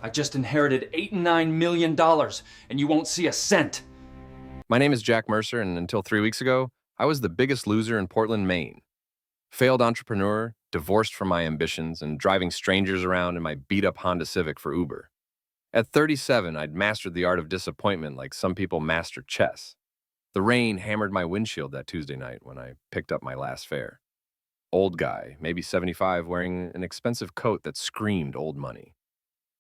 I just inherited $8 and $9 million, and you won't see a cent. My name is Jack Mercer, and until 3 weeks ago, I was the biggest loser in Portland, Maine. Failed entrepreneur, divorced from my ambitions, and driving strangers around in my beat-up Honda Civic for Uber. At 37, I'd mastered the art of disappointment like some people master chess. The rain hammered my windshield that Tuesday night when I picked up my last fare. Old guy, maybe 75, wearing an expensive coat that screamed old money.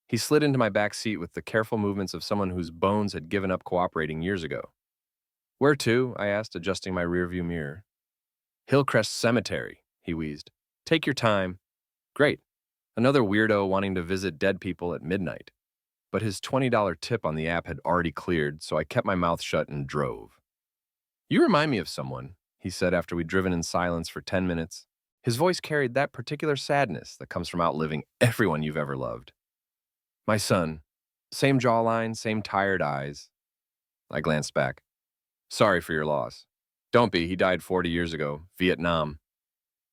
He slid into my back seat with the careful movements of someone whose bones had given up cooperating years ago. "Where to?" I asked, adjusting my rearview mirror. "Hillcrest Cemetery," he wheezed. "Take your time." Great. Another weirdo wanting to visit dead people at midnight. But his $20 tip on the app had already cleared, so I kept my mouth shut and drove. "You remind me of someone," he said after we'd driven in silence for 10 minutes. His voice carried that particular sadness that comes from outliving everyone you've ever loved. "My son. Same jawline, same tired eyes." I glanced back. "Sorry for your loss." "Don't be, he died 40 years ago, Vietnam."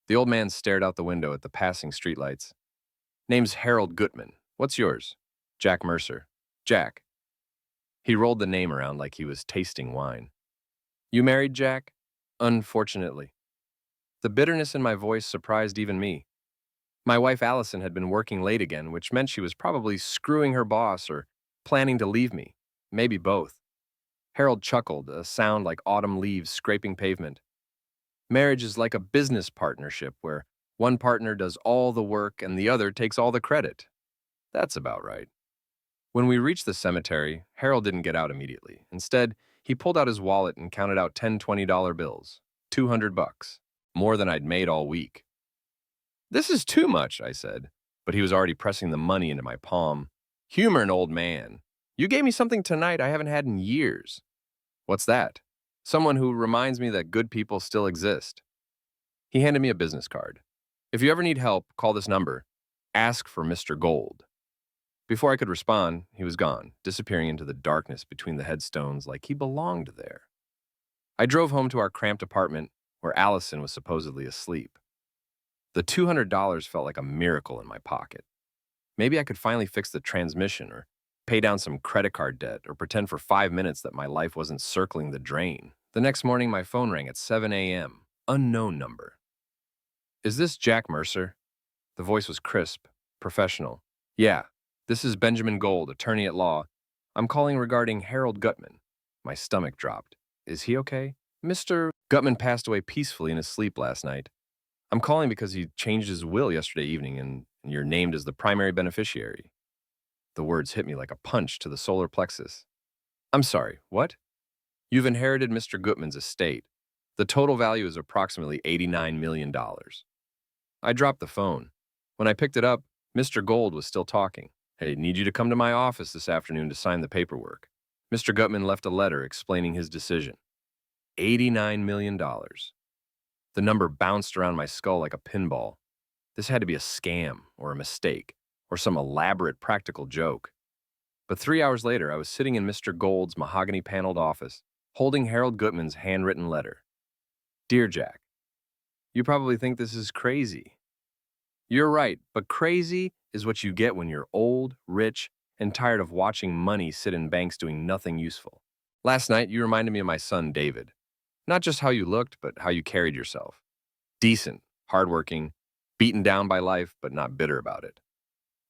The old man stared out the window at the passing streetlights. "Name's Harold Gutman. What's yours?" "Jack Mercer." "Jack." He rolled the name around like he was tasting wine. "You married, Jack?" "Unfortunately." The bitterness in my voice surprised even me. My wife Allison had been working late again, which meant she was probably screwing her boss or planning to leave me. Maybe both. Harold chuckled, a sound like autumn leaves scraping pavement. "Marriage is like a business partnership where one partner does all the work and the other takes all the credit." That's about right. When we reached the cemetery, Harold didn't get out immediately. Instead, he pulled out his wallet and counted out 10 $20 bills. $200. More than I'd made all week. "This is too much," I said, but he was already pressing the money into my palm. "Humor an old man. You gave me something tonight I haven't had in years." "What's that?" "Someone who reminds me that good people still exist." He handed me a business card. "If you ever need help, call this number. Ask for Mr. Gold." Before I could respond, he was gone, disappearing into the darkness between the headstones like he belonged there. I drove home to our cramped apartment where Allison was supposedly asleep. The $200 felt like a miracle in my pocket. Maybe I could finally fix the transmission or pay down some credit card debt or pretend for 5 minutes that my life wasn't circling the drain. The next morning, my phone rang at 7 a.m. Unknown number. "Is this Jack Mercer?" The voice was crisp, professional. "Yeah, this is Benjamin Gold, attorney at law. I'm calling regarding Harold Gutman." My stomach dropped. "Is he okay?" "Mr. Gutman passed away peacefully in his sleep last night. I'm calling because he changed his will yesterday evening and you're named as the primary beneficiary." The words hit me like a punch to the solar plexus. "I'm sorry, what?" "You've inherited Mr. Gutman's estate. The total value is approximately $89 million. I dropped the phone. When I picked it up, Mr. Gold was still talking. "Hey, need you to come to my office this afternoon to sign the paperwork." Mr. Gutman left a letter explaining his decision. $89 million. The number bounced around my skull like a pinball. This had to be a scam or a mistake or some elaborate practical joke. But 3 hours later, I was sitting in Mr. Gold's mahogany-paneled office, holding Harold Gutman's handwritten letter. "Dear Jack, you probably think this is crazy. You're right, but crazy is what you get when you're old, rich, and tired of watching money sit in banks doing nothing useful. Last night, you reminded me of my son, David. Not just how you looked, but how you carried yourself. Decent, hardworking, beaten down by life, but not bitter about it.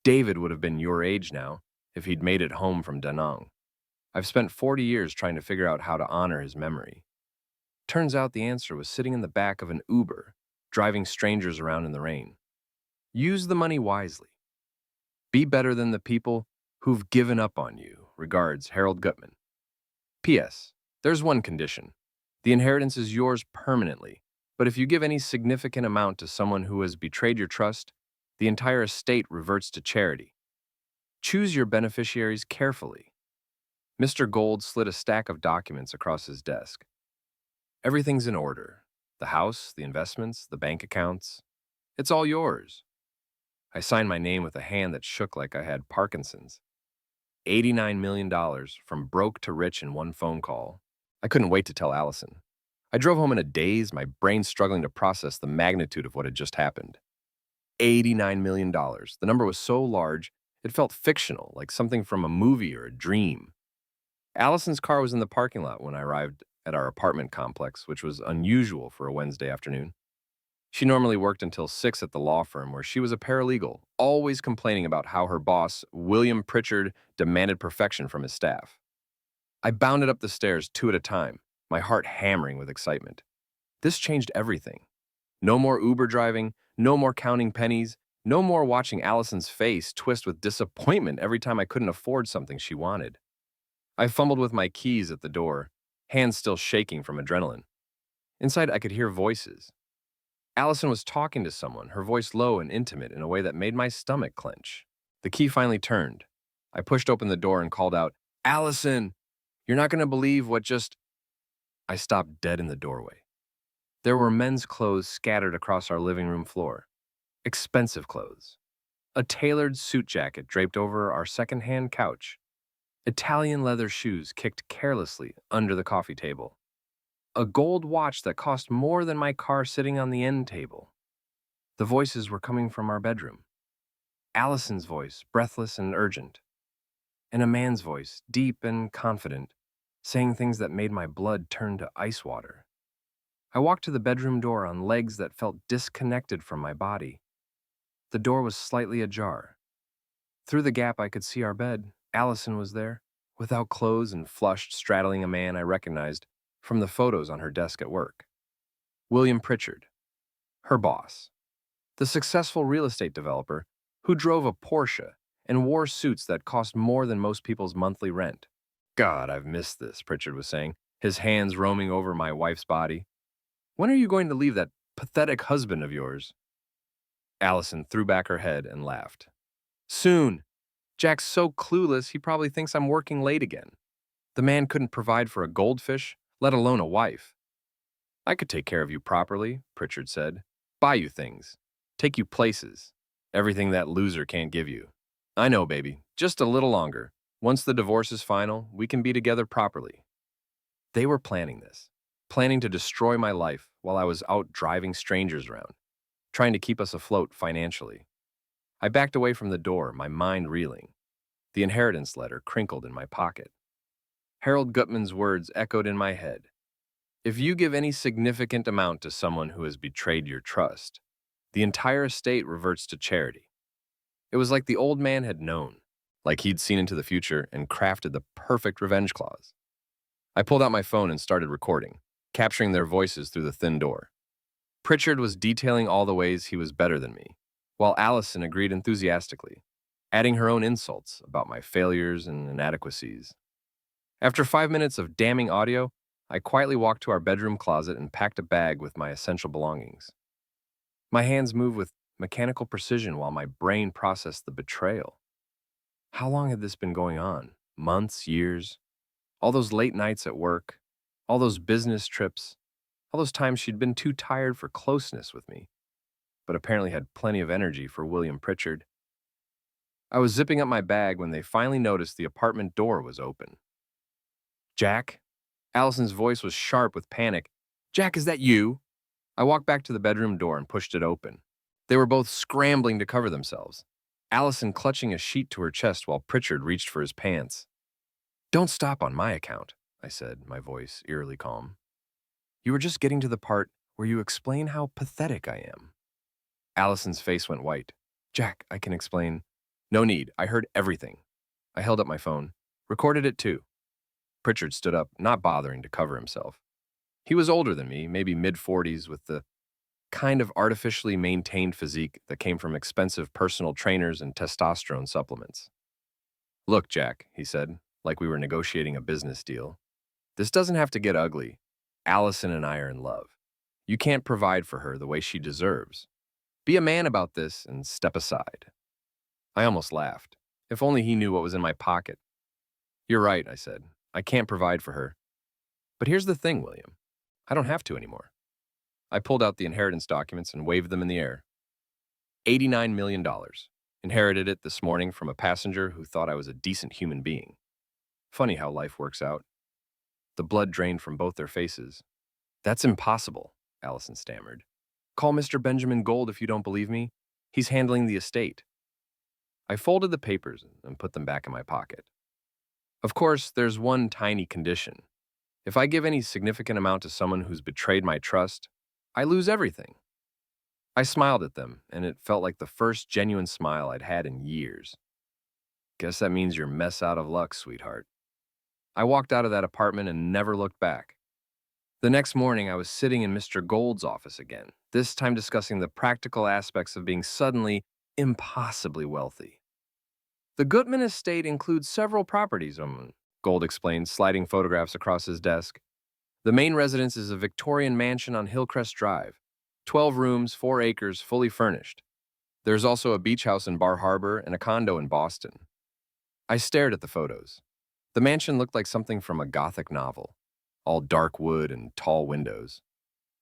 David would have been your age now if he'd made it home from Da Nang. I've spent 40 years trying to figure out how to honor his memory. Turns out the answer was sitting in the back of an Uber, driving strangers around in the rain. Use the money wisely. Be better than the people who've given up on you. Regards, Harold Gutman. P.S. There's one condition. The inheritance is yours permanently, but if you give any significant amount to someone who has betrayed your trust, the entire estate reverts to charity. Choose your beneficiaries carefully." Mr. Gold slid a stack of documents across his desk. "Everything's in order. The house, the investments, the bank accounts. It's all yours." I signed my name with a hand that shook like I had Parkinson's. $89 million, from broke to rich in one phone call. I couldn't wait to tell Allison. I drove home in a daze, my brain struggling to process the magnitude of what had just happened. $89 million. The number was so large, It felt fictional, like something from a movie or a dream. Allison's car was in the parking lot when I arrived at our apartment complex, which was unusual for a Wednesday afternoon. She normally worked until 6 at the law firm where she was a paralegal, always complaining about how her boss, William Pritchard, demanded perfection from his staff. I bounded up the stairs 2 at a time, my heart hammering with excitement. This changed everything. No more Uber driving, no more counting pennies, no more watching Allison's face twist with disappointment every time I couldn't afford something she wanted. I fumbled with my keys at the door, hands still shaking from adrenaline. Inside, I could hear voices. Allison was talking to someone, her voice low and intimate in a way that made my stomach clench. The key finally turned. I pushed open the door and called out, "Allison, you're not going to believe what just—" I stopped dead in the doorway. There were men's clothes scattered across our living room floor. Expensive clothes. A tailored suit jacket draped over our second-hand couch. Italian leather shoes kicked carelessly under the coffee table. A gold watch that cost more than my car sitting on the end table. The voices were coming from our bedroom. Allison's voice, breathless and urgent, and a man's voice, deep and confident, saying things that made my blood turn to ice water. I walked to the bedroom door on legs that felt disconnected from my body. The door was slightly ajar. Through the gap I could see our bed. Allison was there, without clothes and flushed, straddling a man I recognized from the photos on her desk at work. William Pritchard, her boss, the successful real estate developer who drove a Porsche and wore suits that cost more than most people's monthly rent. "God, I've missed this," Pritchard was saying, his hands roaming over my wife's body. "When are you going to leave that pathetic husband of yours?" Allison threw back her head and laughed. "Soon. Jack's so clueless he probably thinks I'm working late again. The man couldn't provide for a goldfish, let alone a wife." "I could take care of you properly," Pritchard said. "Buy you things. Take you places. Everything that loser can't give you. I know, baby. Just a little longer. Once the divorce is final, we can be together properly." They were planning this. Planning to destroy my life while I was out driving strangers around, trying to keep us afloat financially. I backed away from the door, my mind reeling. The inheritance letter crinkled in my pocket. Harold Gutman's words echoed in my head. "If you give any significant amount to someone who has betrayed your trust, the entire estate reverts to charity." It was like the old man had known, like he'd seen into the future and crafted the perfect revenge clause. I pulled out my phone and started recording, capturing their voices through the thin door. Pritchard was detailing all the ways he was better than me, while Allison agreed enthusiastically, adding her own insults about my failures and inadequacies. After 5 minutes of damning audio, I quietly walked to our bedroom closet and packed a bag with my essential belongings. My hands moved with mechanical precision while my brain processed the betrayal. How long had this been going on? Months, years? All those late nights at work, all those business trips, all those times she'd been too tired for closeness with me, but apparently had plenty of energy for William Pritchard. I was zipping up my bag when they finally noticed the apartment door was open. "Jack?" Allison's voice was sharp with panic. "Jack, is that you?" I walked back to the bedroom door and pushed it open. They were both scrambling to cover themselves, Allison clutching a sheet to her chest while Pritchard reached for his pants. "Don't stop on my account," I said, my voice eerily calm. "You were just getting to the part where you explain how pathetic I am." Allison's face went white. "Jack, I can explain." "No need. I heard everything." I held up my phone. "Recorded it too." Pritchard stood up, not bothering to cover himself. He was older than me, maybe mid-40s, with the kind of artificially maintained physique that came from expensive personal trainers and testosterone supplements. "Look, Jack," he said, like we were negotiating a business deal. "This doesn't have to get ugly. Allison and I are in love. You can't provide for her the way she deserves. Be a man about this and step aside." I almost laughed. If only he knew what was in my pocket. "You're right," I said. "I can't provide for her. But here's the thing, William. I don't have to anymore." I pulled out the inheritance documents and waved them in the air. $89 million. Inherited it this morning from a passenger who thought I was a decent human being. Funny how life works out. The blood drained from both their faces. "That's impossible," Allison stammered. "Call Mr. Benjamin Gold if you don't believe me. He's handling the estate." I folded the papers and put them back in my pocket. Of course, there's one tiny condition. If I give any significant amount to someone who's betrayed my trust, I lose everything. I smiled at them, and it felt like the first genuine smile I'd had in years. Guess that means you're mess out of luck, sweetheart. I walked out of that apartment and never looked back. The next morning, I was sitting in Mr. Gold's office again, this time discussing the practical aspects of being suddenly impossibly wealthy. The Gutman estate includes several properties, Gold explained, sliding photographs across his desk. The main residence is a Victorian mansion on Hillcrest Drive, 12 rooms, 4 acres, fully furnished. There's also a beach house in Bar Harbor and a condo in Boston. I stared at the photos. The mansion looked like something from a Gothic novel, all dark wood and tall windows.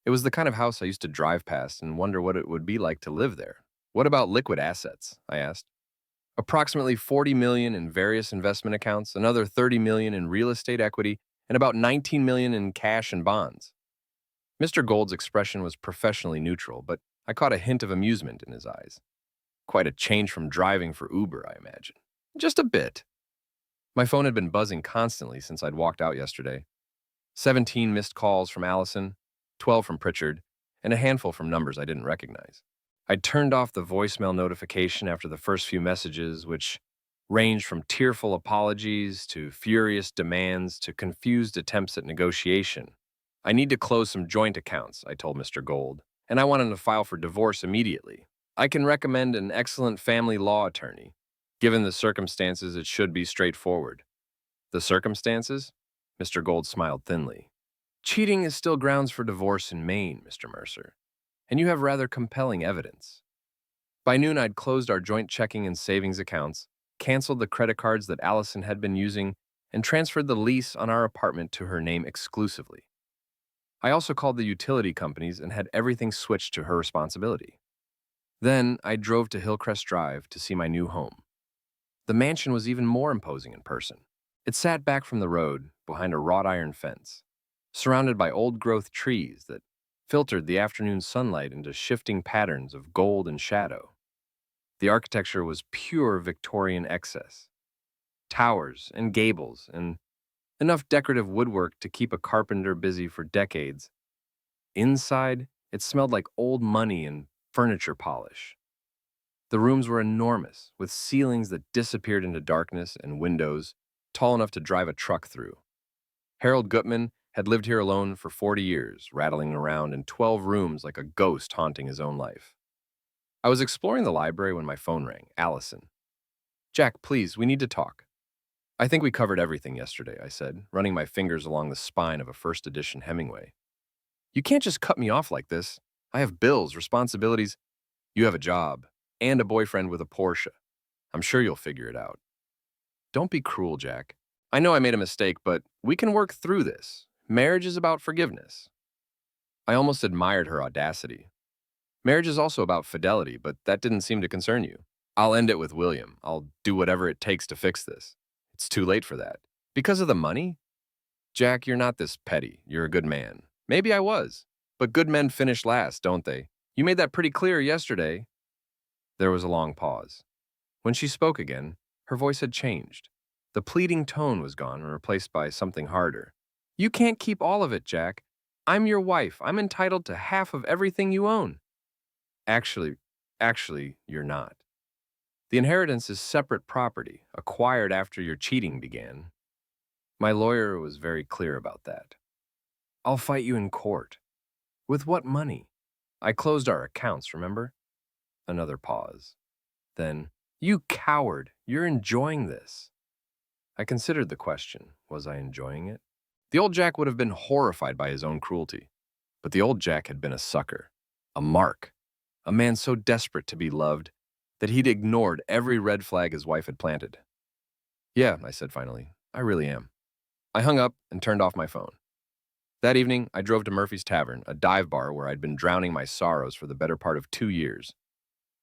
It was the kind of house I used to drive past and wonder what it would be like to live there. What about liquid assets? I asked. Approximately 40 million in various investment accounts, another 30 million in real estate equity, and about 19 million in cash and bonds. Mr. Gold's expression was professionally neutral, but I caught a hint of amusement in his eyes. Quite a change from driving for Uber, I imagine. Just a bit. My phone had been buzzing constantly since I'd walked out yesterday. 17 missed calls from Allison, 12 from Pritchard, and a handful from numbers I didn't recognize. I'd turned off the voicemail notification after the first few messages, which ranged from tearful apologies to furious demands to confused attempts at negotiation. I need to close some joint accounts, I told Mr. Gold, and I want him to file for divorce immediately. I can recommend an excellent family law attorney. Given the circumstances, it should be straightforward. The circumstances? Mr. Gold smiled thinly. Cheating is still grounds for divorce in Maine, Mr. Mercer, and you have rather compelling evidence. By noon, I'd closed our joint checking and savings accounts, canceled the credit cards that Allison had been using, and transferred the lease on our apartment to her name exclusively. I also called the utility companies and had everything switched to her responsibility. Then I drove to Hillcrest Drive to see my new home. The mansion was even more imposing in person. It sat back from the road behind a wrought iron fence, surrounded by old-growth trees that filtered the afternoon sunlight into shifting patterns of gold and shadow. The architecture was pure Victorian excess. Towers and gables and enough decorative woodwork to keep a carpenter busy for decades. Inside, it smelled like old money and furniture polish. The rooms were enormous, with ceilings that disappeared into darkness and windows tall enough to drive a truck through. Harold Gutman had lived here alone for 40 years, rattling around in 12 rooms like a ghost haunting his own life. I was exploring the library when my phone rang. Allison. Jack, please, we need to talk. I think we covered everything yesterday, I said, running my fingers along the spine of a first edition Hemingway. You can't just cut me off like this. I have bills, responsibilities. You have a job, and a boyfriend with a Porsche. I'm sure you'll figure it out. Don't be cruel, Jack. I know I made a mistake, but we can work through this. Marriage is about forgiveness. I almost admired her audacity. Marriage is also about fidelity, but that didn't seem to concern you. I'll end it with William. I'll do whatever it takes to fix this. It's too late for that. Because of the money? Jack, you're not this petty. You're a good man. Maybe I was. But good men finish last, don't they? You made that pretty clear yesterday. There was a long pause. When she spoke again, her voice had changed. The pleading tone was gone and replaced by something harder. You can't keep all of it, Jack. I'm your wife. I'm entitled to half of everything you own. Actually, you're not. The inheritance is separate property, acquired after your cheating began. My lawyer was very clear about that. I'll fight you in court. With what money? I closed our accounts, remember? Another pause. Then, you coward, you're enjoying this. I considered the question. Was I enjoying it? The old Jack would have been horrified by his own cruelty. But the old Jack had been a sucker, a mark, a man so desperate to be loved that he'd ignored every red flag his wife had planted. Yeah, I said finally, I really am. I hung up and turned off my phone. That evening, I drove to Murphy's Tavern, a dive bar where I'd been drowning my sorrows for the better part of 2 years.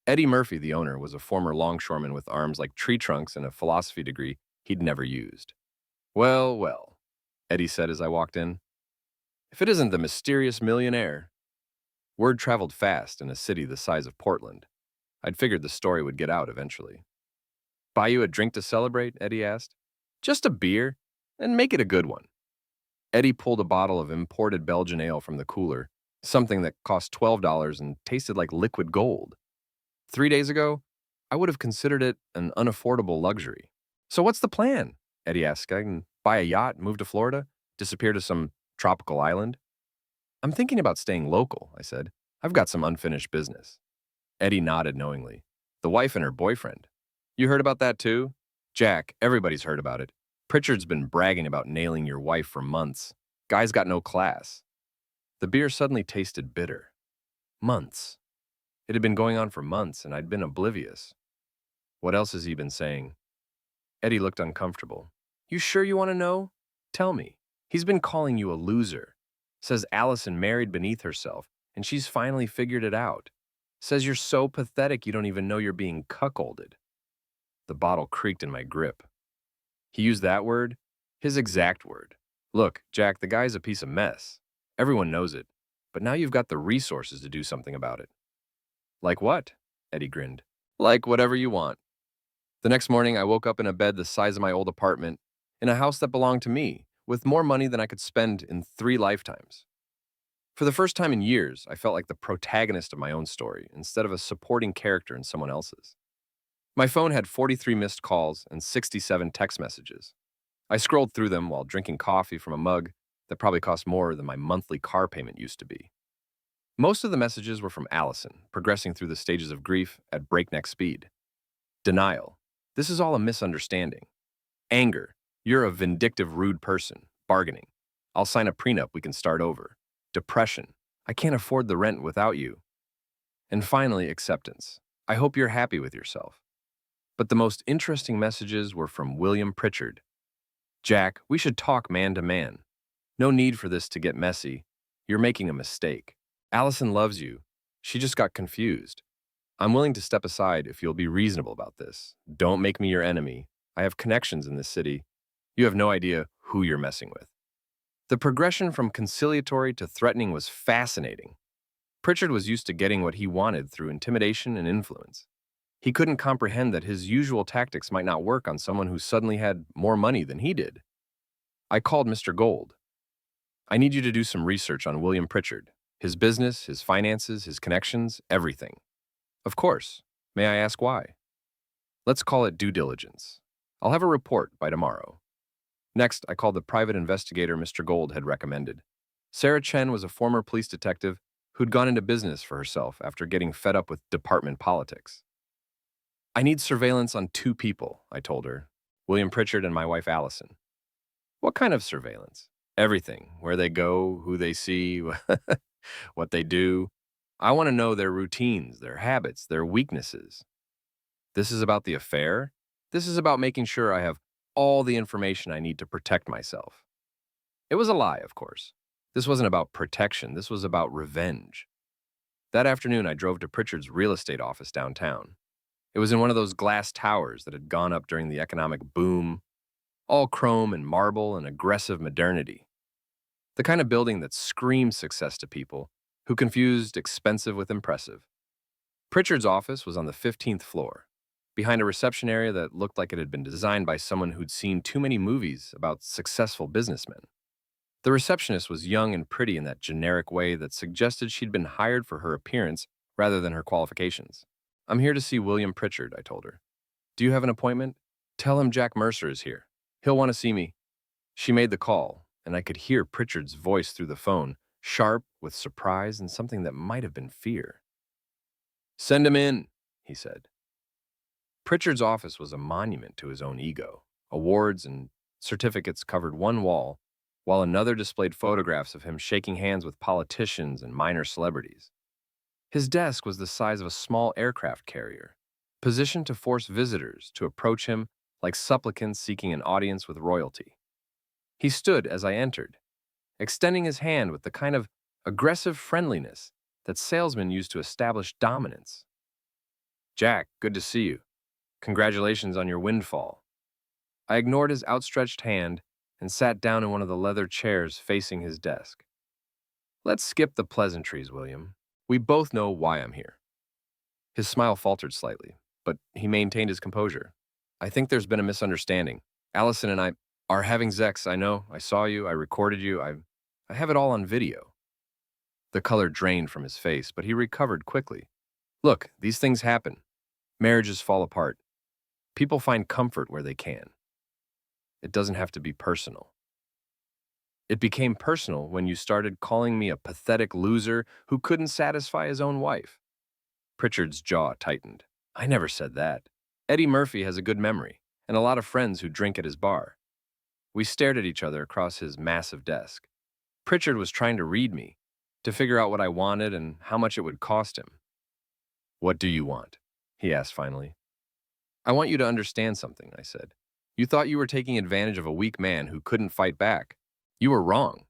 Eddie Murphy, the owner, was a former longshoreman with arms like tree trunks and a philosophy degree he'd never used. Well, well, Eddie said as I walked in. If it isn't the mysterious millionaire. Word traveled fast in a city the size of Portland. I'd figured the story would get out eventually. Buy you a drink to celebrate? Eddie asked. Just a beer, and make it a good one. Eddie pulled a bottle of imported Belgian ale from the cooler, something that cost $12 and tasted like liquid gold. 3 days ago, I would have considered it an unaffordable luxury. So what's the plan? Eddie asked. I can buy a yacht, move to Florida, disappear to some tropical island? I'm thinking about staying local, I said. I've got some unfinished business. Eddie nodded knowingly. The wife and her boyfriend. You heard about that too? Jack, everybody's heard about it. Pritchard's been bragging about nailing your wife for months. Guy's got no class. The beer suddenly tasted bitter. Months. It had been going on for months, and I'd been oblivious. What else has he been saying? Eddie looked uncomfortable. You sure you want to know? Tell me. He's been calling you a loser. Says Allison married beneath herself, and she's finally figured it out. Says you're so pathetic you don't even know you're being cuckolded. The bottle creaked in my grip. He used that word? His exact word. Look, Jack, the guy's a piece of mess. Everyone knows it. But now you've got the resources to do something about it. Like what? Eddie grinned. Like whatever you want. The next morning, I woke up in a bed the size of my old apartment, in a house that belonged to me, with more money than I could spend in 3 lifetimes. For the first time in years, I felt like the protagonist of my own story, instead of a supporting character in someone else's. My phone had 43 missed calls and 67 text messages. I scrolled through them while drinking coffee from a mug that probably cost more than my monthly car payment used to be. Most of the messages were from Allison, progressing through the stages of grief at breakneck speed. Denial. This is all a misunderstanding. Anger. You're a vindictive, rude person. Bargaining. I'll sign a prenup, we can start over. Depression. I can't afford the rent without you. And finally, acceptance. I hope you're happy with yourself. But the most interesting messages were from William Pritchard. Jack, we should talk man to man. No need for this to get messy. You're making a mistake. Allison loves you. She just got confused. I'm willing to step aside if you'll be reasonable about this. Don't make me your enemy. I have connections in this city. You have no idea who you're messing with. The progression from conciliatory to threatening was fascinating. Pritchard was used to getting what he wanted through intimidation and influence. He couldn't comprehend that his usual tactics might not work on someone who suddenly had more money than he did. I called Mr. Gold. I need you to do some research on William Pritchard. His business, his finances, his connections, everything. Of course. May I ask why? Let's call it due diligence. I'll have a report by tomorrow. Next, I called the private investigator Mr. Gold had recommended. Sarah Chen was a former police detective who'd gone into business for herself after getting fed up with department politics. I need surveillance on 2 people, I told her. William Pritchard and my wife Allison. What kind of surveillance? Everything. Where they go, who they see, what they do. I want to know their routines, their habits, their weaknesses. This is about the affair. This is about making sure I have all the information I need to protect myself. It was a lie, of course. This wasn't about protection. This was about revenge. That afternoon, I drove to Pritchard's real estate office downtown. It was in one of those glass towers that had gone up during the economic boom, all chrome and marble and aggressive modernity. The kind of building that screams success to people who confused expensive with impressive. Pritchard's office was on the 15th floor, behind a reception area that looked like it had been designed by someone who'd seen too many movies about successful businessmen. The receptionist was young and pretty in that generic way that suggested she'd been hired for her appearance rather than her qualifications. I'm here to see William Pritchard, I told her. Do you have an appointment? Tell him Jack Mercer is here. He'll want to see me. She made the call, and I could hear Pritchard's voice through the phone, sharp with surprise and something that might have been fear. Send him in, he said. Pritchard's office was a monument to his own ego. Awards and certificates covered one wall, while another displayed photographs of him shaking hands with politicians and minor celebrities. His desk was the size of a small aircraft carrier, positioned to force visitors to approach him like supplicants seeking an audience with royalty. He stood as I entered, extending his hand with the kind of aggressive friendliness that salesmen use to establish dominance. Jack, good to see you. Congratulations on your windfall. I ignored his outstretched hand and sat down in one of the leather chairs facing his desk. Let's skip the pleasantries, William. We both know why I'm here. His smile faltered slightly, but he maintained his composure. I think there's been a misunderstanding. Allison and I are having sex. I know. I saw you. I recorded you. I have it all on video. The color drained from his face, but he recovered quickly. Look, these things happen. Marriages fall apart. People find comfort where they can. It doesn't have to be personal. It became personal when you started calling me a pathetic loser who couldn't satisfy his own wife. Pritchard's jaw tightened. I never said that. Eddie Murphy has a good memory, and a lot of friends who drink at his bar. We stared at each other across his massive desk. Pritchard was trying to read me, to figure out what I wanted and how much it would cost him. What do you want? He asked finally. I want you to understand something, I said. You thought you were taking advantage of a weak man who couldn't fight back. You were wrong.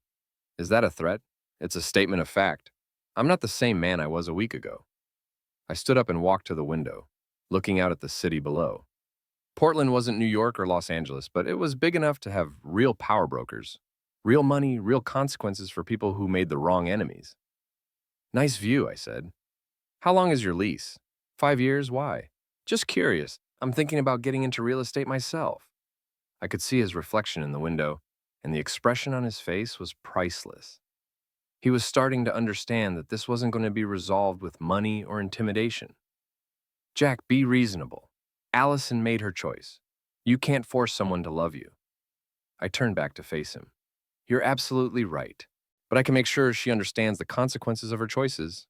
Is that a threat? It's a statement of fact. I'm not the same man I was a week ago. I stood up and walked to the window, looking out at the city below. Portland wasn't New York or Los Angeles, but it was big enough to have real power brokers, real money, real consequences for people who made the wrong enemies. Nice view, I said. How long is your lease? 5 years? Why? Just curious. I'm thinking about getting into real estate myself. I could see his reflection in the window, and the expression on his face was priceless. He was starting to understand that this wasn't going to be resolved with money or intimidation. Jack, be reasonable. Allison made her choice. You can't force someone to love you. I turned back to face him. You're absolutely right, but I can make sure she understands the consequences of her choices.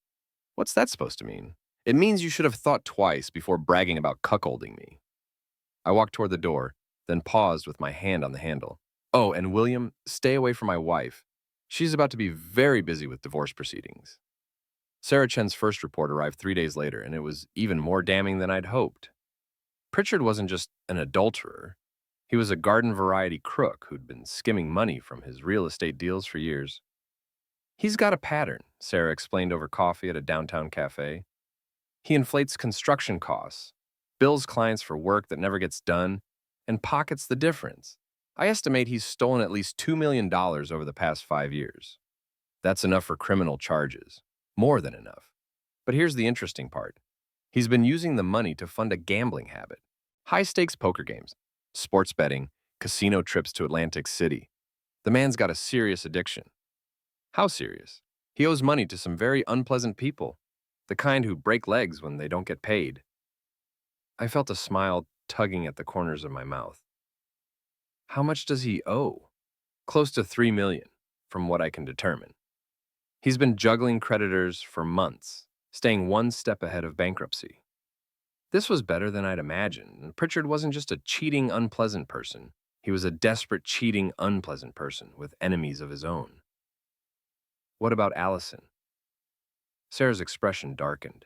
What's that supposed to mean? It means you should have thought twice before bragging about cuckolding me. I walked toward the door, then paused with my hand on the handle. Oh, and William, stay away from my wife. She's about to be very busy with divorce proceedings. Sarah Chen's first report arrived 3 days later, and it was even more damning than I'd hoped. Pritchard wasn't just an adulterer. He was a garden-variety crook who'd been skimming money from his real estate deals for years. He's got a pattern, Sarah explained over coffee at a downtown cafe. He inflates construction costs, bills clients for work that never gets done, and pockets the difference. I estimate he's stolen at least $2 million over the past 5 years. That's enough for criminal charges. More than enough. But here's the interesting part. He's been using the money to fund a gambling habit. High-stakes poker games, sports betting, casino trips to Atlantic City. The man's got a serious addiction. How serious? He owes money to some very unpleasant people, the kind who break legs when they don't get paid. I felt a smile tugging at the corners of my mouth. How much does he owe? Close to $3 million, from what I can determine. He's been juggling creditors for months, staying one step ahead of bankruptcy. This was better than I'd imagined. Pritchard wasn't just a cheating, unpleasant person. He was a desperate, cheating, unpleasant person with enemies of his own. What about Allison? Sarah's expression darkened.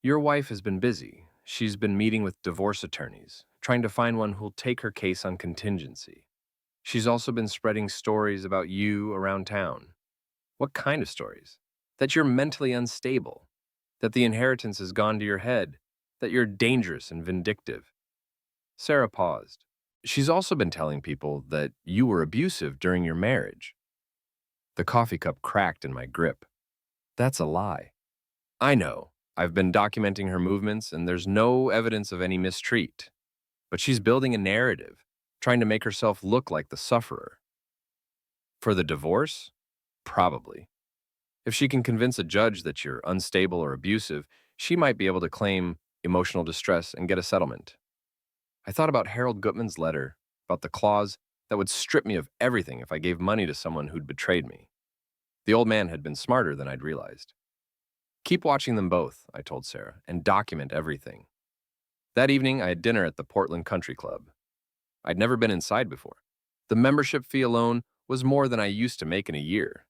Your wife has been busy. She's been meeting with divorce attorneys, trying to find one who'll take her case on contingency. She's also been spreading stories about you around town. What kind of stories? That you're mentally unstable, that the inheritance has gone to your head, that you're dangerous and vindictive. Sarah paused. She's also been telling people that you were abusive during your marriage. The coffee cup cracked in my grip. That's a lie. I know. I've been documenting her movements, and there's no evidence of any mistreat. But she's building a narrative, trying to make herself look like the sufferer. For the divorce? Probably. If she can convince a judge that you're unstable or abusive, she might be able to claim emotional distress and get a settlement. I thought about Harold Gutman's letter, about the clause that would strip me of everything if I gave money to someone who'd betrayed me. The old man had been smarter than I'd realized. Keep watching them both, I told Sarah, and document everything. That evening, I had dinner at the Portland Country Club. I'd never been inside before. The membership fee alone was more than I used to make in a year.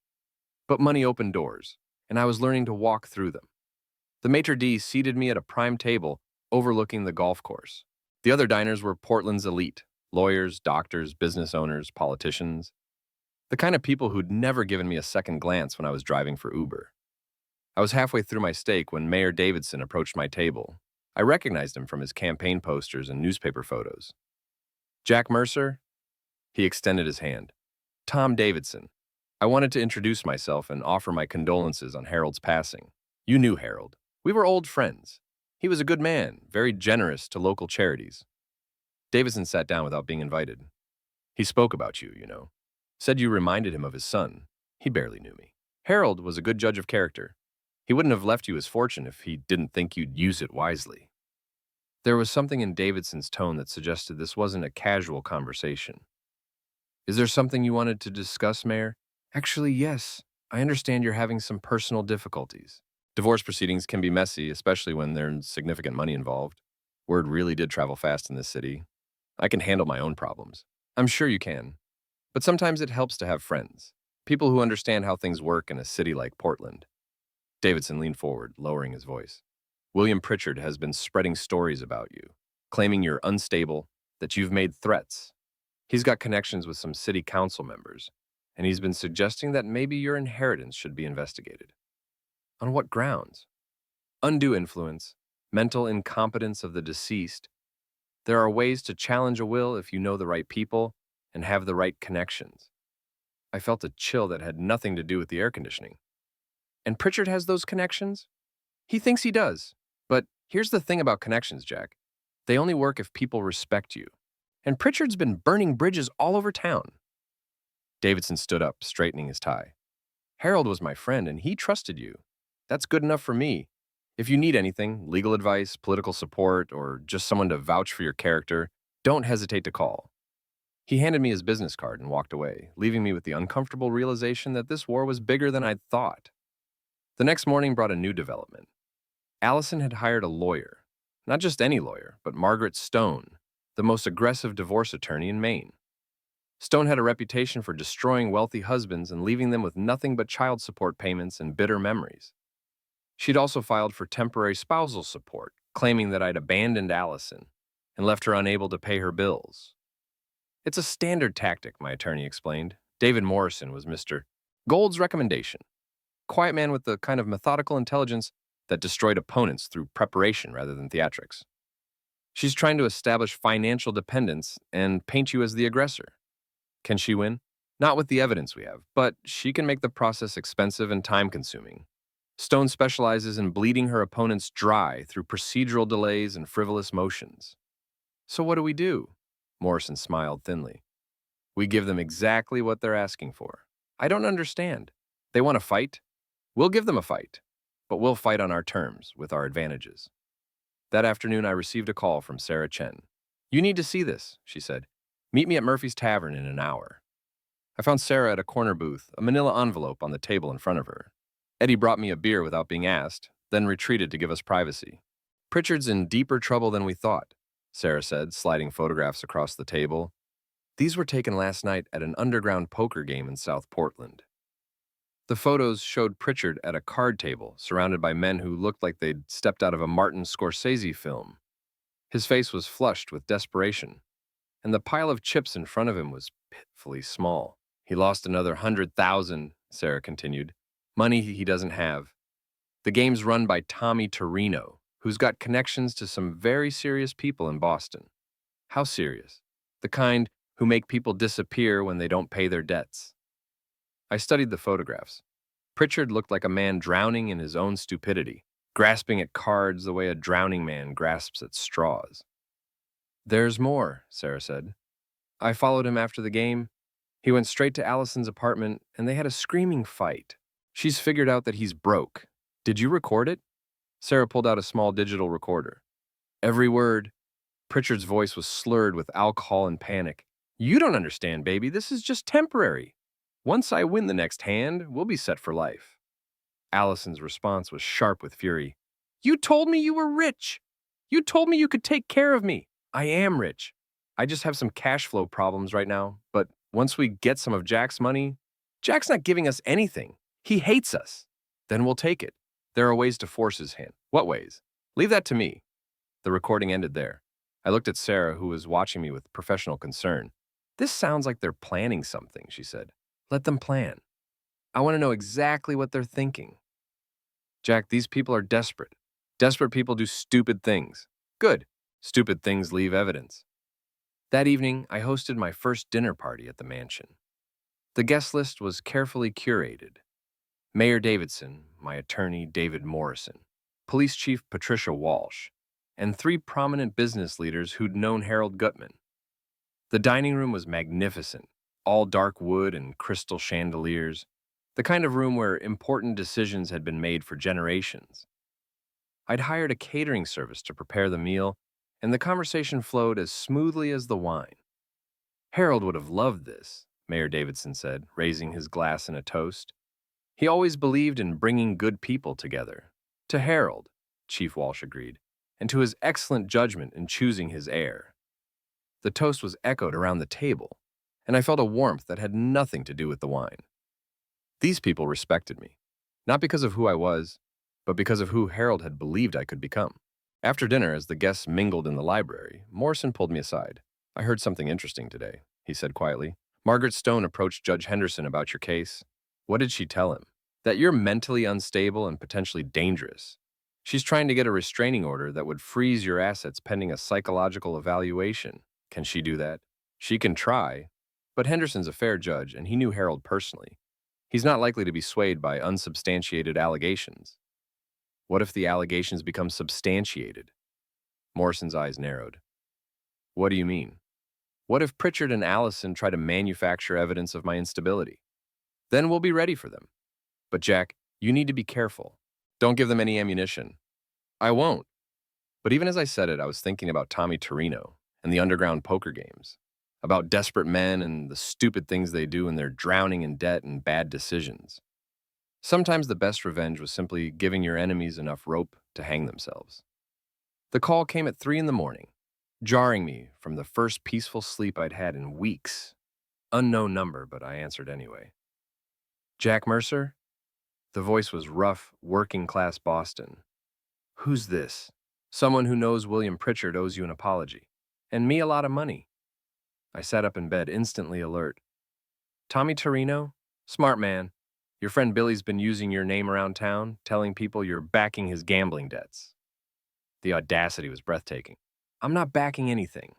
But money opened doors, and I was learning to walk through them. The maitre d' seated me at a prime table overlooking the golf course. The other diners were Portland's elite, lawyers, doctors, business owners, politicians. The kind of people who'd never given me a second glance when I was driving for Uber. I was halfway through my steak when Mayor Davidson approached my table. I recognized him from his campaign posters and newspaper photos. Jack Mercer? He extended his hand. Tom Davidson. I wanted to introduce myself and offer my condolences on Harold's passing. You knew Harold. We were old friends. He was a good man, very generous to local charities. Davidson sat down without being invited. He spoke about you, you know. Said you reminded him of his son. He barely knew me. Harold was a good judge of character. He wouldn't have left you his fortune if he didn't think you'd use it wisely. There was something in Davidson's tone that suggested this wasn't a casual conversation. Is there something you wanted to discuss, Mayor? Actually, yes. I understand you're having some personal difficulties. Divorce proceedings can be messy, especially when there's significant money involved. Word really did travel fast in this city. I can handle my own problems. I'm sure you can. But sometimes it helps to have friends. People who understand how things work in a city like Portland. Davidson leaned forward, lowering his voice. William Pritchard has been spreading stories about you, claiming you're unstable, that you've made threats. He's got connections with some city council members, and he's been suggesting that maybe your inheritance should be investigated. On what grounds? Undue influence, mental incompetence of the deceased. There are ways to challenge a will if you know the right people and have the right connections. I felt a chill that had nothing to do with the air conditioning. And Pritchard has those connections? He thinks he does. But here's the thing about connections, Jack. They only work if people respect you. And Pritchard's been burning bridges all over town. Davidson stood up, straightening his tie. Harold was my friend, and he trusted you. That's good enough for me. If you need anything, legal advice, political support, or just someone to vouch for your character, don't hesitate to call. He handed me his business card and walked away, leaving me with the uncomfortable realization that this war was bigger than I'd thought. The next morning brought a new development. Allison had hired a lawyer. Not just any lawyer, but Margaret Stone, the most aggressive divorce attorney in Maine. Stone had a reputation for destroying wealthy husbands and leaving them with nothing but child support payments and bitter memories. She'd also filed for temporary spousal support, claiming that I'd abandoned Allison and left her unable to pay her bills. It's a standard tactic, my attorney explained. David Morrison was Mr. Gold's recommendation. Quiet man with the kind of methodical intelligence that destroyed opponents through preparation rather than theatrics. She's trying to establish financial dependence and paint you as the aggressor. Can she win? Not with the evidence we have, but she can make the process expensive and time-consuming. Stone specializes in bleeding her opponents dry through procedural delays and frivolous motions. So what do? Morrison smiled thinly. We give them exactly what they're asking for. I don't understand. They want to fight? We'll give them a fight, but we'll fight on our terms, with our advantages. That afternoon, I received a call from Sarah Chen. You need to see this, she said. Meet me at Murphy's Tavern in an hour. I found Sarah at a corner booth, a manila envelope on the table in front of her. Eddie brought me a beer without being asked, then retreated to give us privacy. Pritchard's in deeper trouble than we thought, Sarah said, sliding photographs across the table. These were taken last night at an underground poker game in South Portland. The photos showed Pritchard at a card table, surrounded by men who looked like they'd stepped out of a Martin Scorsese film. His face was flushed with desperation, and the pile of chips in front of him was pitifully small. He lost another 100,000, Sarah continued. Money he doesn't have. The game's run by Tommy Torino, who's got connections to some very serious people in Boston. How serious? The kind who make people disappear when they don't pay their debts. I studied the photographs. Pritchard looked like a man drowning in his own stupidity, grasping at cards the way a drowning man grasps at straws. There's more, Sarah said. I followed him after the game. He went straight to Allison's apartment, and they had a screaming fight. She's figured out that he's broke. Did you record it? Sarah pulled out a small digital recorder. Every word. Pritchard's voice was slurred with alcohol and panic. You don't understand, baby. This is just temporary. Once I win the next hand, we'll be set for life. Allison's response was sharp with fury. You told me you were rich. You told me you could take care of me. I am rich. I just have some cash flow problems right now, but once we get some of Jack's money, Jack's not giving us anything. He hates us. Then we'll take it. There are ways to force his hand. What ways? Leave that to me. The recording ended there. I looked at Sarah, who was watching me with professional concern. This sounds like they're planning something, she said. Let them plan. I want to know exactly what they're thinking. Jack, these people are desperate. Desperate people do stupid things. Good. Stupid things leave evidence. That evening, I hosted my first dinner party at the mansion. The guest list was carefully curated. Mayor Davidson, my attorney David Morrison, Police Chief Patricia Walsh, and 3 prominent business leaders who'd known Harold Gutman. The dining room was magnificent, all dark wood and crystal chandeliers, the kind of room where important decisions had been made for generations. I'd hired a catering service to prepare the meal, and the conversation flowed as smoothly as the wine. Harold would have loved this, Mayor Davidson said, raising his glass in a toast. He always believed in bringing good people together. To Harold, Chief Walsh agreed, and to his excellent judgment in choosing his heir. The toast was echoed around the table, and I felt a warmth that had nothing to do with the wine. These people respected me, not because of who I was, but because of who Harold had believed I could become. After dinner, as the guests mingled in the library, Morrison pulled me aside. "I heard something interesting today," he said quietly. "Margaret Stone approached Judge Henderson about your case." "What did she tell him?" "That you're mentally unstable and potentially dangerous. She's trying to get a restraining order that would freeze your assets pending a psychological evaluation." "Can she do that?" "She can try, but Henderson's a fair judge, and he knew Harold personally. He's not likely to be swayed by unsubstantiated allegations." "What if the allegations become substantiated?" Morrison's eyes narrowed. "What do you mean?" "What if Pritchard and Allison try to manufacture evidence of my instability? Then we'll be ready for them. But Jack, you need to be careful. Don't give them any ammunition." "I won't." But even as I said it, I was thinking about Tommy Torino and the underground poker games, about desperate men and the stupid things they do when they're drowning in debt and bad decisions. Sometimes the best revenge was simply giving your enemies enough rope to hang themselves. The call came at 3 in the morning, jarring me from the first peaceful sleep I'd had in weeks. Unknown number, but I answered anyway. "Jack Mercer?" The voice was rough, working-class Boston. "Who's this?" "Someone who knows William Pritchard owes you an apology. And me a lot of money." I sat up in bed, instantly alert. "Tommy Torino? Smart man. Your friend Billy's been using your name around town, telling people you're backing his gambling debts." The audacity was breathtaking. "I'm not backing anything."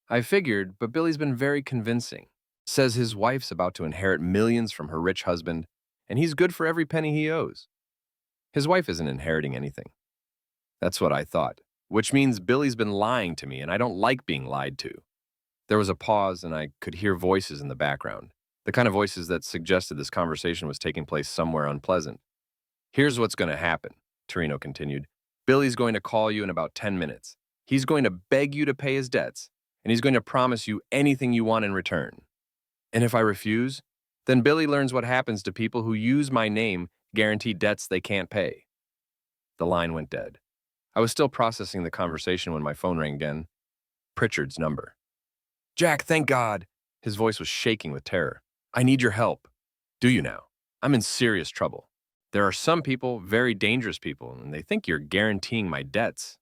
"I figured, but Billy's been very convincing. Says his wife's about to inherit millions from her rich husband, and he's good for every penny he owes." "His wife isn't inheriting anything." "That's what I thought, which means Billy's been lying to me, and I don't like being lied to." There was a pause, and I could hear voices in the background, the kind of voices that suggested this conversation was taking place somewhere unpleasant. "Here's what's going to happen," Torino continued. "Billy's going to call you in about 10 minutes. He's going to beg you to pay his debts, and he's going to promise you anything you want in return. And if I refuse, then Billy learns what happens to people who use my name, guarantee debts they can't pay." The line went dead. I was still processing the conversation when my phone rang again. Pritchard's number. "Jack, thank God." His voice was shaking with terror. "I need your help." "Do you now?" "I'm in serious trouble. There are some people, very dangerous people, and they think you're guaranteeing my debts."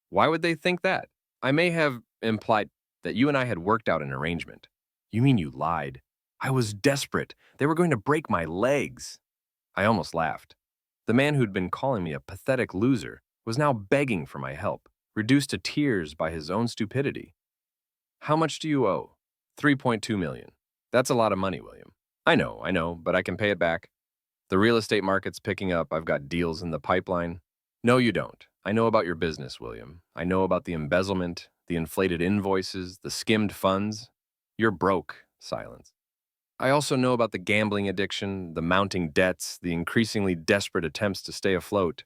"Why would they think that?" "I may have implied that you and I had worked out an arrangement." "You mean you lied?" "I was desperate. They were going to break my legs." I almost laughed. The man who'd been calling me a pathetic loser was now begging for my help, reduced to tears by his own stupidity. "How much do you owe?" $3.2 million. "That's a lot of money, William." I know, but I can pay it back. The real estate market's picking up. I've got deals in the pipeline." "No, you don't. I know about your business, William. I know about the embezzlement, the inflated invoices, the skimmed funds. You're broke." Silence. "I also know about the gambling addiction, the mounting debts, the increasingly desperate attempts to stay afloat.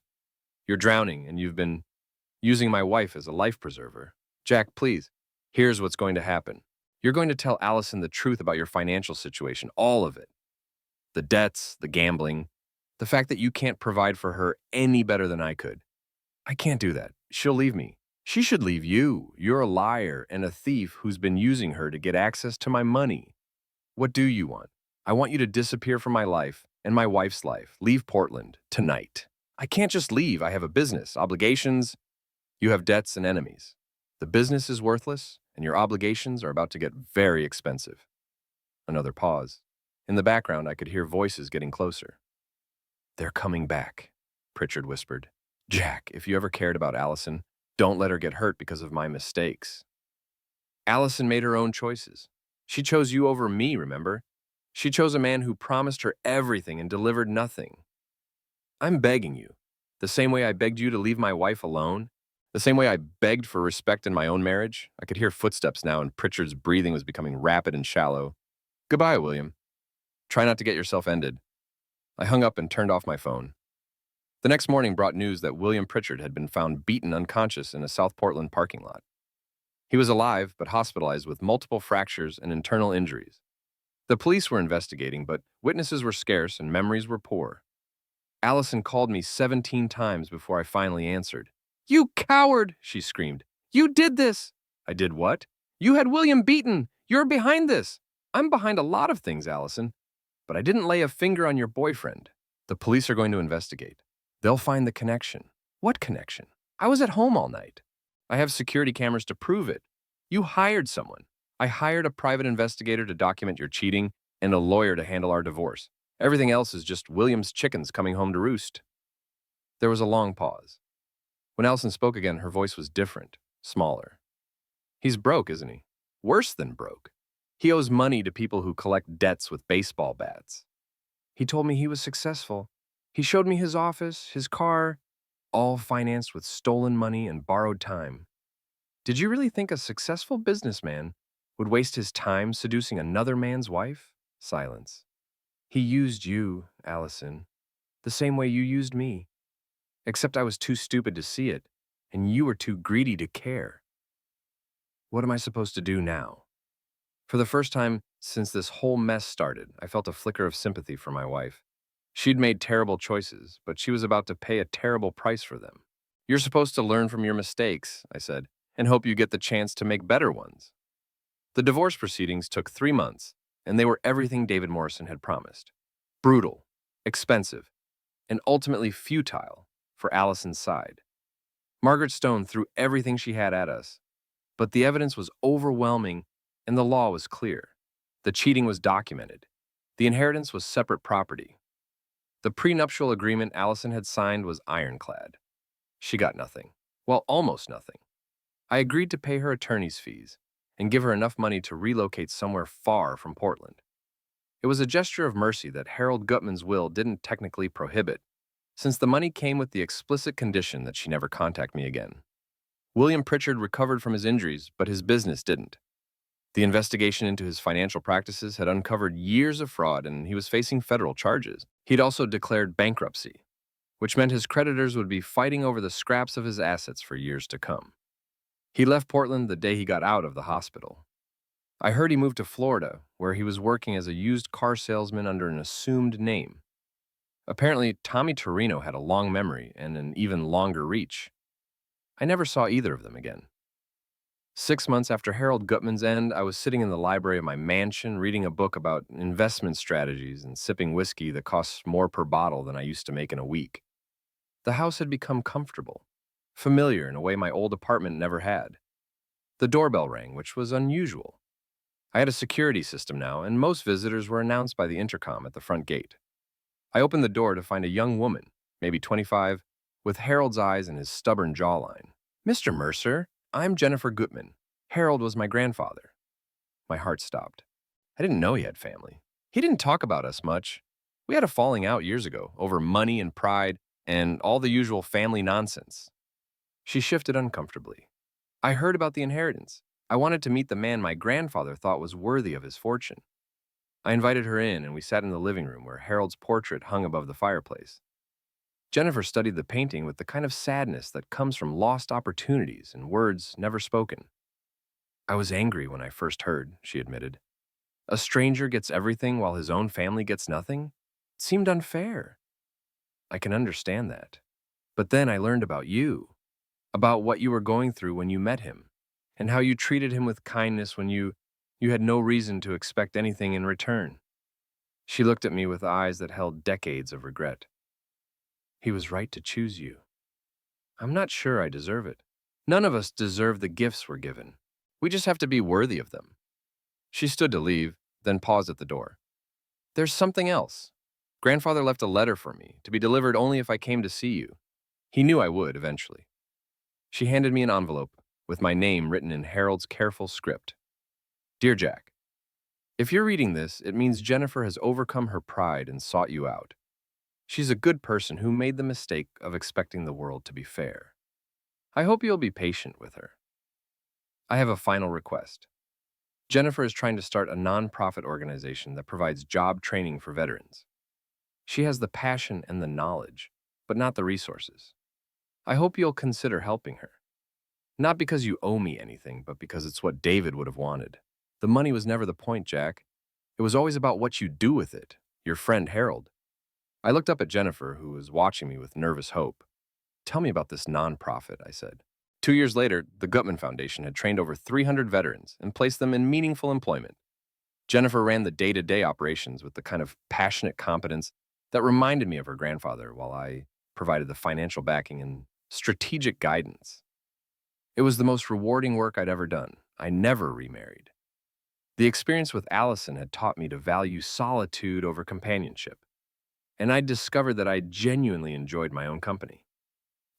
You're drowning, and you've been using my wife as a life preserver." "Jack, please." "Here's what's going to happen. You're going to tell Allison the truth about your financial situation, all of it. The debts, the gambling, the fact that you can't provide for her any better than I could." "I can't do that. She'll leave me." "She should leave you. You're a liar and a thief who's been using her to get access to my money." "What do you want?" "I want you to disappear from my life and my wife's life. Leave Portland tonight." "I can't just leave. I have a business, obligations." "You have debts and enemies. The business is worthless, and your obligations are about to get very expensive." Another pause. In the background, I could hear voices getting closer. "They're coming back," Pritchard whispered. "Jack, if you ever cared about Allison, don't let her get hurt because of my mistakes." "Allison made her own choices. She chose you over me, remember? She chose a man who promised her everything and delivered nothing. I'm begging you, the same way I begged you to leave my wife alone, The same way I begged for respect in my own marriage, I could hear footsteps now and Pritchard's breathing was becoming rapid and shallow. Goodbye, William. Try not to get yourself ended. I hung up and turned off my phone. The next morning brought news that William Pritchard had been found beaten unconscious in a South Portland parking lot. He was alive, but hospitalized with multiple fractures and internal injuries. The police were investigating, but witnesses were scarce and memories were poor. Allison called me 17 times before I finally answered. "You coward!" she screamed. "You did this!" I did what? "You had William beaten! You're behind this!" "I'm behind a lot of things, Allison, but I didn't lay a finger on your boyfriend." "The police are going to investigate. They'll find the connection." "What connection? I was at home all night. I have security cameras to prove it. You hired someone. I hired a private investigator to document your cheating and a lawyer to handle our divorce. Everything else is just William's chickens coming home to roost." There was a long pause. When Allison spoke again, her voice was different, smaller. "He's broke, isn't he? Worse than broke. He owes money to people who collect debts with baseball bats. He told me he was successful. He showed me his office, his car, all financed with stolen money and borrowed time. Did you really think a successful businessman would waste his time seducing another man's wife?" Silence. "He used you, Allison, the same way you used me. Except I was too stupid to see it, and you were too greedy to care. What am I supposed to do now?" For the first time since this whole mess started, I felt a flicker of sympathy for my wife. She'd made terrible choices, but she was about to pay a terrible price for them. "You're supposed to learn from your mistakes," I said, "and hope you get the chance to make better ones." The divorce proceedings took 3 months, and they were everything David Morrison had promised. Brutal, expensive, and ultimately futile for Allison's side. Margaret Stone threw everything she had at us, but the evidence was overwhelming and the law was clear. The cheating was documented. The inheritance was separate property. The prenuptial agreement Allison had signed was ironclad. She got nothing. Well, almost nothing. I agreed to pay her attorney's fees and give her enough money to relocate somewhere far from Portland. It was a gesture of mercy that Harold Gutman's will didn't technically prohibit, since the money came with the explicit condition that she never contact me again. William Pritchard recovered from his injuries, but his business didn't. The investigation into his financial practices had uncovered years of fraud, and he was facing federal charges. He'd also declared bankruptcy, which meant his creditors would be fighting over the scraps of his assets for years to come. He left Portland the day he got out of the hospital. I heard he moved to Florida, where he was working as a used car salesman under an assumed name. Apparently, Tommy Torino had a long memory and an even longer reach. I never saw either of them again. 6 months after Harold Gutman's end, I was sitting in the library of my mansion reading a book about investment strategies and sipping whiskey that costs more per bottle than I used to make in a week. The house had become comfortable, familiar in a way my old apartment never had. The doorbell rang, which was unusual. I had a security system now, and most visitors were announced by the intercom at the front gate. I opened the door to find a young woman, maybe 25, with Harold's eyes and his stubborn jawline. "Mr. Mercer, I'm Jennifer Gutman. Harold was my grandfather." My heart stopped. I didn't know he had family. He didn't talk about us much. We had a falling out years ago over money and pride and all the usual family nonsense. She shifted uncomfortably. "I heard about the inheritance. I wanted to meet the man my grandfather thought was worthy of his fortune." I invited her in, and we sat in the living room where Harold's portrait hung above the fireplace. Jennifer studied the painting with the kind of sadness that comes from lost opportunities and words never spoken. "I was angry when I first heard," she admitted. "A stranger gets everything while his own family gets nothing? It seemed unfair." "I can understand that. But then I learned about you, about what you were going through when you met him, and how you treated him with kindness when you had no reason to expect anything in return." She looked at me with eyes that held decades of regret. "He was right to choose you. I'm not sure I deserve it. None of us deserve the gifts we're given. We just have to be worthy of them." She stood to leave, then paused at the door. "There's something else. Grandfather left a letter for me, to be delivered only if I came to see you. He knew I would eventually." She handed me an envelope with my name written in Harold's careful script. "Dear Jack, if you're reading this, it means Jennifer has overcome her pride and sought you out. She's a good person who made the mistake of expecting the world to be fair. I hope you'll be patient with her. I have a final request. Jennifer is trying to start a nonprofit organization that provides job training for veterans. She has the passion and the knowledge, but not the resources. I hope you'll consider helping her. Not because you owe me anything, but because it's what David would have wanted. The money was never the point, Jack. It was always about what you do with it. Your friend Harold. I looked up at Jennifer, who was watching me with nervous hope. Tell me about this nonprofit, I said. 2 years later, the Gutman Foundation had trained over 300 veterans and placed them in meaningful employment. Jennifer ran the day-to-day operations with the kind of passionate competence that reminded me of her grandfather, while I provided the financial backing and strategic guidance. It was the most rewarding work I'd ever done. I never remarried. The experience with Allison had taught me to value solitude over companionship, and I'd discovered that I genuinely enjoyed my own company.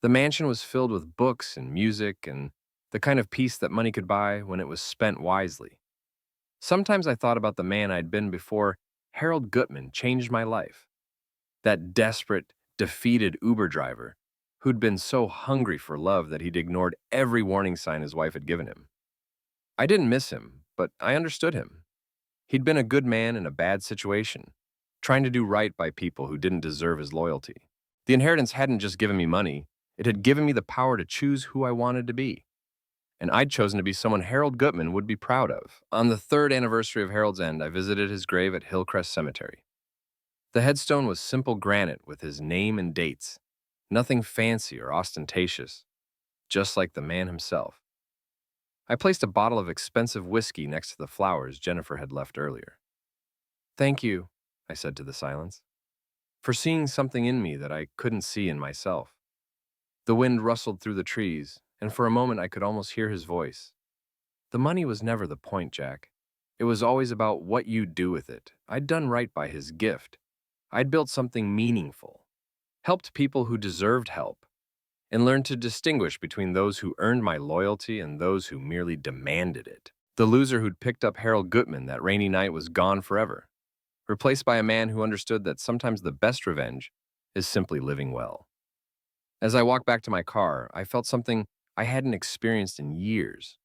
The mansion was filled with books and music and the kind of peace that money could buy when it was spent wisely. Sometimes I thought about the man I'd been before Harold Gutman changed my life. That desperate, defeated Uber driver who'd been so hungry for love that he'd ignored every warning sign his wife had given him. I didn't miss him, but I understood him. He'd been a good man in a bad situation, trying to do right by people who didn't deserve his loyalty. The inheritance hadn't just given me money, it had given me the power to choose who I wanted to be. And I'd chosen to be someone Harold Gutman would be proud of. On the 3rd anniversary of Harold's end, I visited his grave at Hillcrest Cemetery. The headstone was simple granite with his name and dates, nothing fancy or ostentatious, just like the man himself. I placed a bottle of expensive whiskey next to the flowers Jennifer had left earlier. "Thank you," I said to the silence, "for seeing something in me that I couldn't see in myself." The wind rustled through the trees, and for a moment I could almost hear his voice. The money was never the point, Jack. It was always about what you do with it. I'd done right by his gift. I'd built something meaningful, helped people who deserved help, and learned to distinguish between those who earned my loyalty and those who merely demanded it. The loser who'd picked up Harold Gutman that rainy night was gone forever, replaced by a man who understood that sometimes the best revenge is simply living well. As I walked back to my car, I felt something I hadn't experienced in years: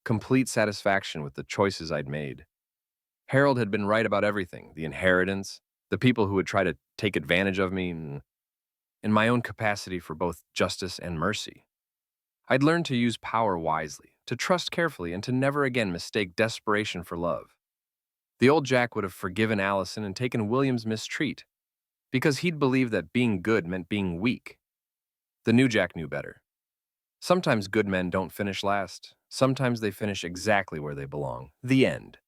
complete satisfaction with the choices I'd made. Harold had been right about everything: the inheritance, the people who would try to take advantage of me, and my own capacity for both justice and mercy. I'd learned to use power wisely, to trust carefully, and to never again mistake desperation for love. The old Jack would have forgiven Allison and taken William's mistreat, because he'd believed that being good meant being weak. The new Jack knew better. Sometimes good men don't finish last. Sometimes they finish exactly where they belong. The end.